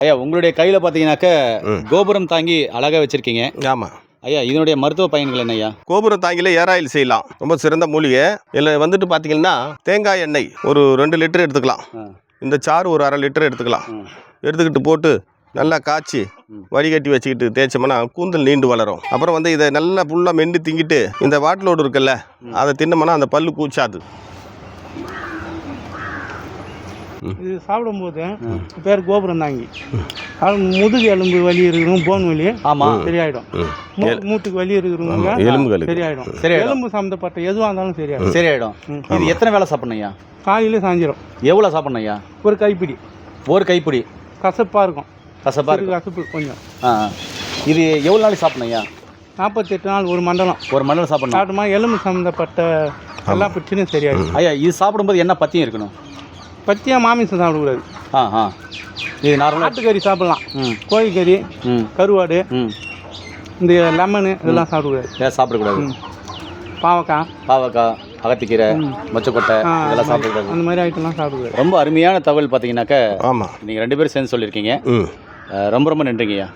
ஐயா உங்களுடைய கையில் பார்த்தீங்கன்னாக்க கோபுரம் தாங்கி அழகாக வச்சுருக்கீங்க. ஆமாம் ஐயா இதனுடைய மருத்துவ பயன்கள் என்ன ஐயா? கோபுரம் தாங்கியில் ஏர் ஆயில் செய்யலாம், ரொம்ப சிறந்த மூலிகை. இதில் வந்துட்டு பார்த்தீங்கன்னா தேங்காய் எண்ணெய் ஒரு 2 லிட்டர் எடுத்துக்கலாம். இந்த சாறு ஒரு 1/2 லிட்டர் எடுத்துக்கலாம். எடுத்துக்கிட்டு போட்டு நல்லா காய்ச்சி வடிகட்டி வச்சுக்கிட்டு தேய்ச்சோம்னா கூந்தல் நீண்டு வளரும். அப்புறம் வந்து இதை நல்லா ஃபுல்லாக மெண்டு திங்கிட்டு இந்த வாட்டிலோடு இருக்குல்ல அதை தின்னோம்னா அந்த பல்லு கூச்சாது. இது சாப்பிடும்போது பேர் கோபுரம் தாங்கி முதுகு எலும்பு வலி இருக்கிறவங்க போன் வலி சரியாயிடும். மூட்டுக்கு வலி இருக்கிறவங்க எலும்புகளுக்கு சரியாயிடும். எலும்பு சம்மந்தப்பட்ட எதுவாக இருந்தாலும் சரியாயிடும். இது எத்தனை வேலை சாப்பிடணும் ஐயா? காலையில் சாஞ்சிடும். எவ்வளோ சாப்பிடணும் ஐயா? ஒரு கைப்பிடி. ஒரு கைப்பிடி. கசப்பாக இருக்கும். கசப்பாக இருக்கும். கசப்பு கொஞ்சம். இது எவ்வளோ நாளைக்கு சாப்பிடணும் ஐயா? 48 நாள், ஒரு மண்டலம். ஒரு மண்டலம் சாப்பிடணும். சாப்பிட்டோமா எலும்பு சம்மந்தப்பட்ட எல்லா பிரச்சனையும் சரியாயிடும். ஐயா இது சாப்பிடும்போது என்ன பத்தியம் இருக்கணும்? பத்தியாக மாமிசம் சாப்பிடக்கூடாது. இது நார்மலாக ஆட்டுக்கறி சாப்பிடலாம். கோழிக்கறி, கருவாடு, இந்த லெமனு இதெல்லாம் சாப்பிடக்கூடாது. சாப்பிடக்கூடாது. பாவக்காய், அகத்திக்கீரை, மொச்சக்கொட்டை இதெல்லாம் சாப்பிடக்கூடாது. அந்த மாதிரி ஐட்டம்லாம் சாப்பிடக்கூடாது. ரொம்ப அருமையான தகவல் பார்த்தீங்கன்னாக்க ஆமாம் நீங்கள் 2 பேரும் சேர்ந்து சொல்லியிருக்கீங்க. ரொம்ப ரொம்ப நன்றிங்கய்யா.